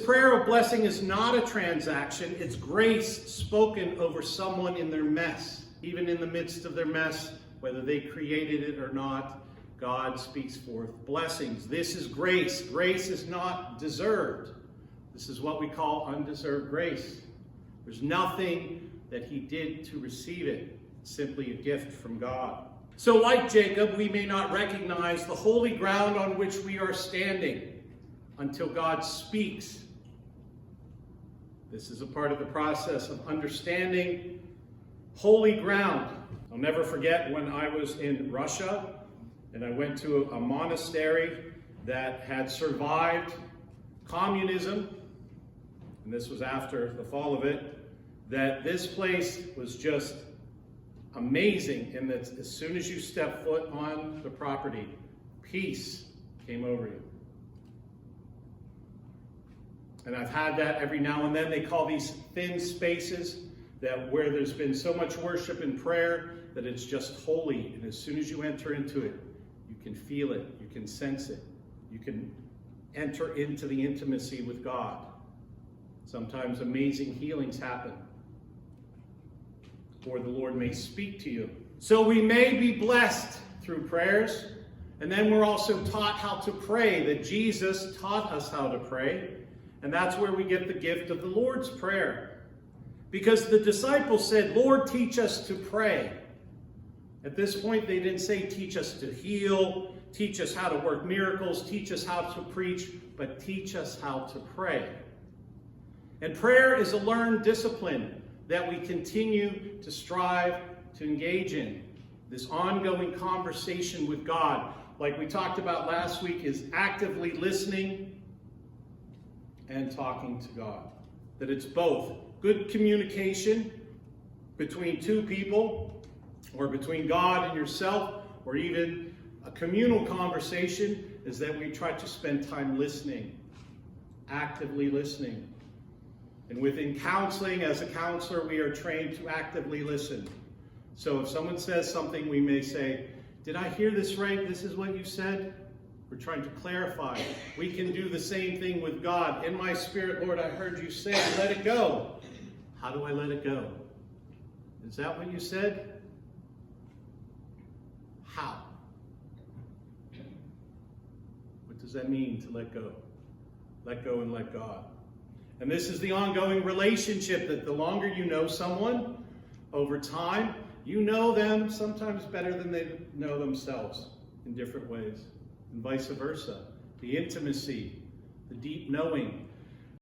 prayer of blessing is not a transaction. It's grace spoken over someone in their mess. Even in the midst of their mess, whether they created it or not, God speaks forth blessings. This is grace. Grace is not deserved. This is what we call undeserved grace. There's nothing that he did to receive it. It's simply a gift from God. So like Jacob, we may not recognize the holy ground on which we are standing until God speaks. This is a part of the process of understanding holy ground. I'll never forget when I was in Russia and I went to a monastery that had survived communism, and this was after the fall of it, that this place was just amazing in that as soon as you step foot on the property, peace came over you. And I've had that every now and then. They call these thin spaces that where there's been so much worship and prayer that it's just holy. And as soon as you enter into it, you can feel it, you can sense it, you can enter into the intimacy with God. Sometimes amazing healings happen, or the Lord may speak to you. So we may be blessed through prayers, and then we're also taught how to pray, that Jesus taught us how to pray, and that's where we get the gift of the Lord's Prayer. Because the disciples said, Lord, teach us to pray. At this point, they didn't say, teach us to heal, teach us how to work miracles, teach us how to preach, but teach us how to pray. And prayer is a learned discipline that we continue to strive to engage in. This ongoing conversation with God, like we talked about last week, is actively listening and talking to God. That it's both good communication between two people, or between God and yourself, or even a communal conversation, is that we try to spend time listening, actively listening. And within counseling, as a counselor, we are trained to actively listen. So if someone says something, we may say, did I hear this right? This is what you said? We're trying to clarify. We can do the same thing with God. In my spirit, Lord, I heard you say, let it go. How do I let it go? Is that what you said? How? What does that mean to let go? Let go and let God. And this is the ongoing relationship that the longer you know someone, over time, you know them sometimes better than they know themselves in different ways, and vice versa. The intimacy, the deep knowing,